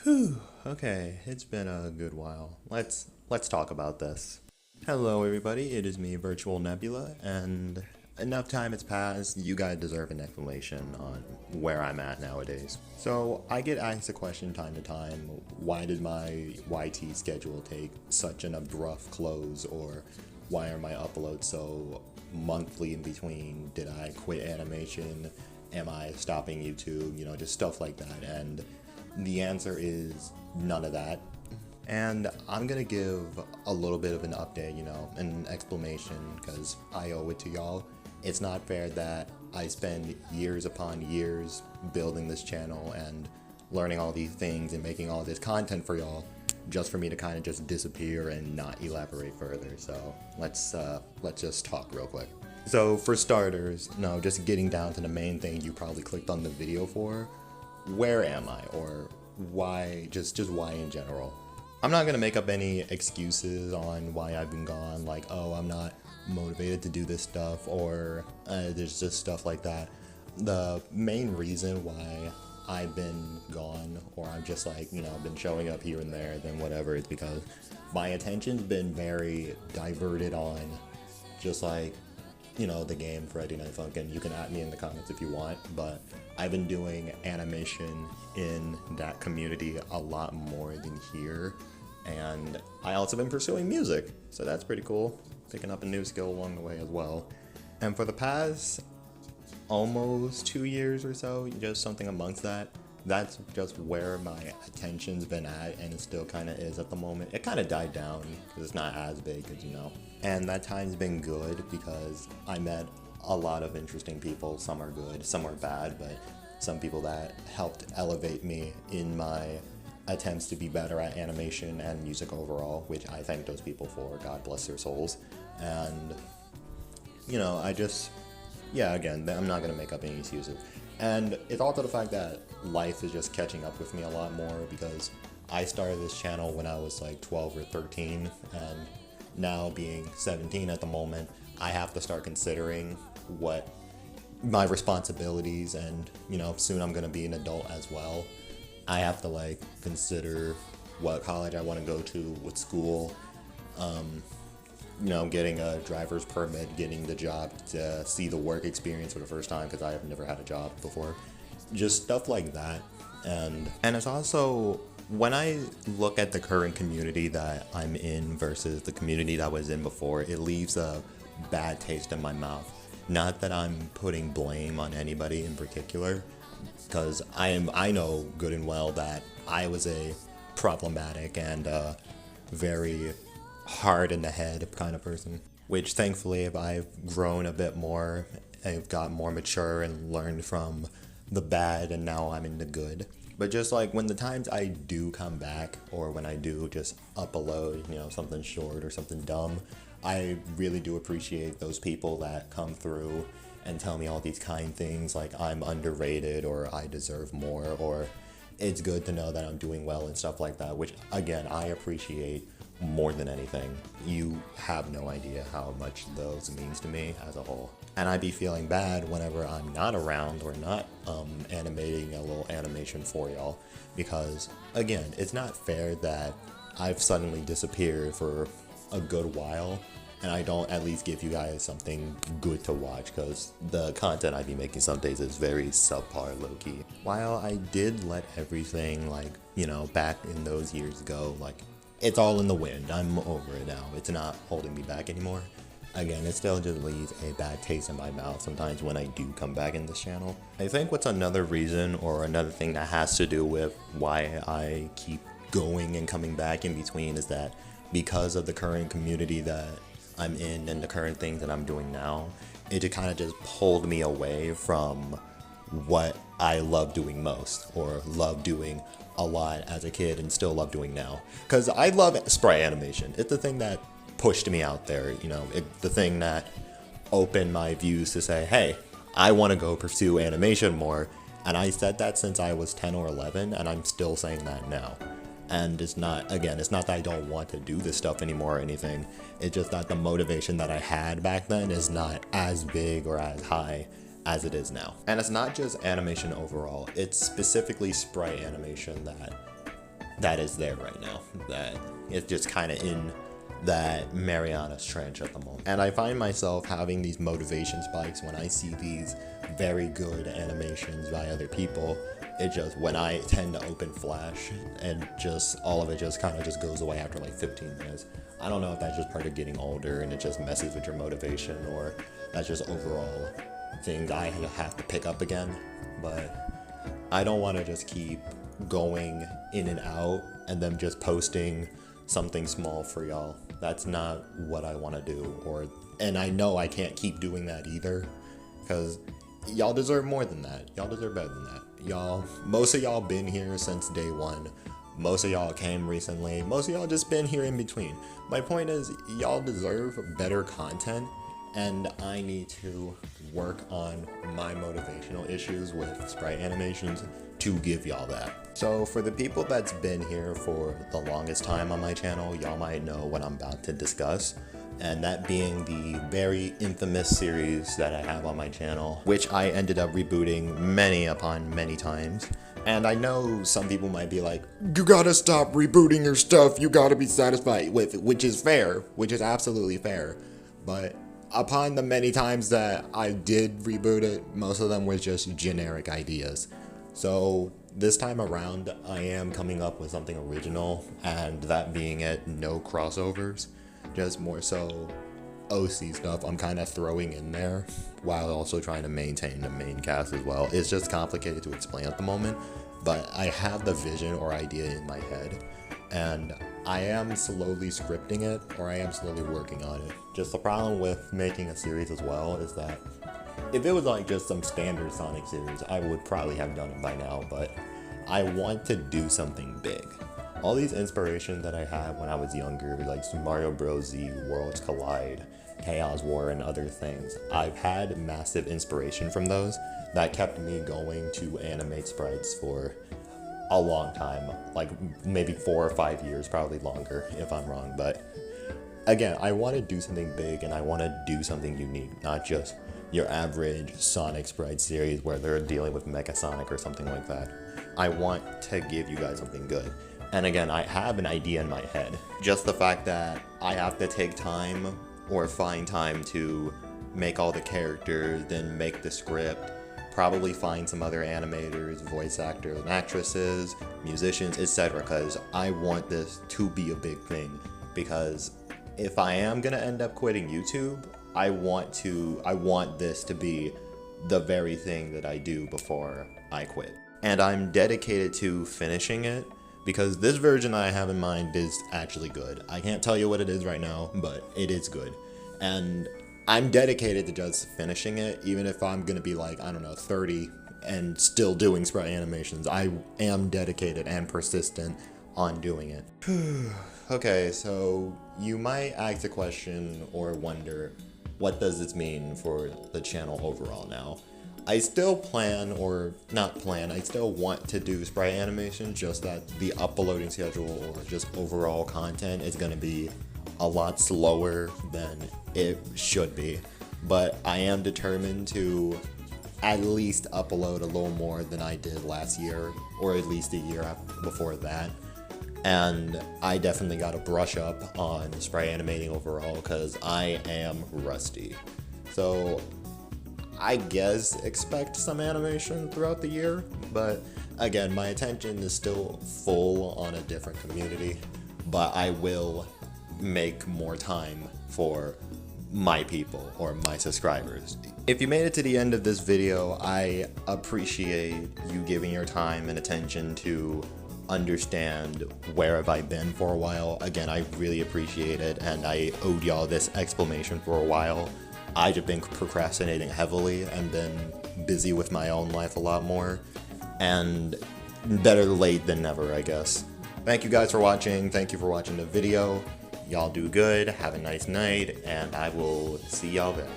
Whew, okay, it's been a good while. Let's talk about this. Hello everybody, it is me, Virtual Nebula, and enough time has passed, you guys deserve an explanation on where I'm at nowadays. So, I get asked the question time to time, why did my YT schedule take such an abrupt close, or why are my uploads so monthly in between? Did I quit animation? Am I stopping YouTube? You know, just stuff like that, and the answer is none of that. And I'm gonna give a little bit of an update, an explanation, because I owe it to y'all. It's not fair that I spend years upon years building this channel and learning all these things and making all this content for y'all, just for me to kind of just disappear and not elaborate further. So let's just talk real quick. So for starters, no, just getting down to the main thing you probably clicked on the video for. Where am I, or why, just why in general? I'm not gonna make up any excuses on why I've been gone, like, oh, I'm not motivated to do this stuff, or there's just stuff like that. The main reason why I've been gone, or I'm just like, been showing up here and there, then whatever, is because my attention's been very diverted on just like, the game Friday Night Funkin'. You can at me in the comments if you want, but I've been doing animation in that community a lot more than here, and I also been pursuing music, so that's pretty cool, picking up a new skill along the way as well. And for the past almost 2 years or so, just something amongst that, that's just where my attention's been at, and it still kind of is at the moment. It kind of died down because it's not as big as and that time's been good because I met a lot of interesting people. Some are good, some are bad, but some people that helped elevate me in my attempts to be better at animation and music overall, which I thank those people for. God bless their souls. And again, I'm not gonna make up any excuses. And it's also the fact that life is just catching up with me a lot more, because I started this channel when I was like 12 or 13, and now being 17 at the moment, I have to start considering what my responsibilities, and soon I'm gonna be an adult as well. I have to consider what college I want to go to, what school, getting a driver's permit, getting the job, to see the work experience for the first time, because I have never had a job before. Just stuff like that. And it's also, when I look at the current community that I'm in versus the community that I was in before, it leaves a bad taste in my mouth. Not that I'm putting blame on anybody in particular, because I know good and well that I was a problematic and very hard in the head kind of person, which thankfully I've grown a bit more. I've got more mature and learned from the bad, and now I'm in the good. But just when the times I do come back, or when I do just upload, something short or something dumb, I really do appreciate those people that come through and tell me all these kind things, like I'm underrated, or I deserve more, or it's good to know that I'm doing well and stuff like that, which again, I appreciate more than anything. You have no idea how much those means to me as a whole. And I'd be feeling bad whenever I'm not around or not animating a little animation for y'all, because again, it's not fair that I've suddenly disappeared for a good while and I don't at least give you guys something good to watch, because the content I be making some days is very subpar, low-key. While I did let everything back in those years ago, it's all in the wind. I'm over it now. It's not holding me back anymore. Again, it still just leaves a bad taste in my mouth sometimes when I do come back in this channel. I think what's another reason, or another thing that has to do with why I keep going and coming back in between, is that because of the current community that I'm in and the current things that I'm doing now, it just kind of just pulled me away from what I love doing most, or love doing a lot as a kid and still love doing now. Because I love sprite animation. It's the thing that pushed me out there, the thing that opened my views to say, hey, I want to go pursue animation more. And I said that since I was 10 or 11, and I'm still saying that now. And it's not that I don't want to do this stuff anymore or anything. It's just that the motivation that I had back then is not as big or as high as it is now. And it's not just animation overall, it's specifically sprite animation that that is there right now. That it's just kind of in that Mariana's Trench at the moment. And I find myself having these motivation spikes when I see these very good animations by other people. It just, when I tend to open Flash, and just all of it just kind of just goes away after like 15 minutes. I don't know if that's just part of getting older and it just messes with your motivation, or that's just overall things I have to pick up again. But I don't want to just keep going in and out and then just posting something small for y'all. That's not what I want to do. And I know I can't keep doing that either, because y'all deserve more than that. Y'all deserve better than that. Most of y'all been here since day one. Most of y'all came recently. Most of y'all just been here in between. My point is, y'all deserve better content, and I need to work on my motivational issues with sprite animations to give y'all that. So for the people that's been here for the longest time on my channel, y'all might know what I'm about to discuss, and that being the very infamous series that I have on my channel, which I ended up rebooting many times. And I know some people might be like, you gotta stop rebooting your stuff, you gotta be satisfied with it, which is fair, which is absolutely fair. But upon the many times that I did reboot it, most of them was just generic ideas. So this time around, I am coming up with something original, and that being it, no crossovers, just more so OC stuff I'm kind of throwing in there while also trying to maintain the main cast as well. It's just complicated to explain at the moment, but I have the vision or idea in my head, and I am slowly scripting it, or I am slowly working on it. Just the problem with making a series as well is that if it was like just some standard Sonic series, I would probably have done it by now, but I want to do something big. All these inspirations that I had when I was younger, like Super Mario Bros. Z, Worlds Collide, Chaos War, and other things, I've had massive inspiration from those that kept me going to animate sprites for a long time, like maybe 4 or 5 years, probably longer if I'm wrong. But again, I want to do something big, and I want to do something unique, not just your average Sonic sprite series where they're dealing with Mecha Sonic or something like that. I want to give you guys something good. And again, I have an idea in my head. Just the fact that I have to take time or find time to make all the characters, then make the script, probably find some other animators, voice actors and actresses, musicians, etc. because I want this to be a big thing. Because if I am gonna end up quitting YouTube, I want this to be the very thing that I do before I quit. And I'm dedicated to finishing it, because this version I have in mind is actually good. I can't tell you what it is right now, but it is good. And I'm dedicated to just finishing it, even if I'm gonna be like, I don't know, 30 and still doing sprite animations. I am dedicated and persistent on doing it. Okay, so you might ask the question or wonder, what does this mean for the channel overall now? I still plan, or not plan, I still want to do sprite animation, just that the uploading schedule or just overall content is going to be a lot slower than it should be. But I am determined to at least upload a little more than I did last year, or at least a year before that. And I definitely got to brush up on sprite animating overall, because I am rusty. So I guess expect some animation throughout the year, but again, my attention is still full on a different community, but I will make more time for my people or my subscribers. If you made it to the end of this video, I appreciate you giving your time and attention to understand where have I been for a while. Again, I really appreciate it, and I owed y'all this explanation for a while. I've just been procrastinating heavily and been busy with my own life a lot more, and better late than never, I guess. Thank you guys for watching. Thank you for watching the video. Y'all do good, have a nice night, and I will see y'all then.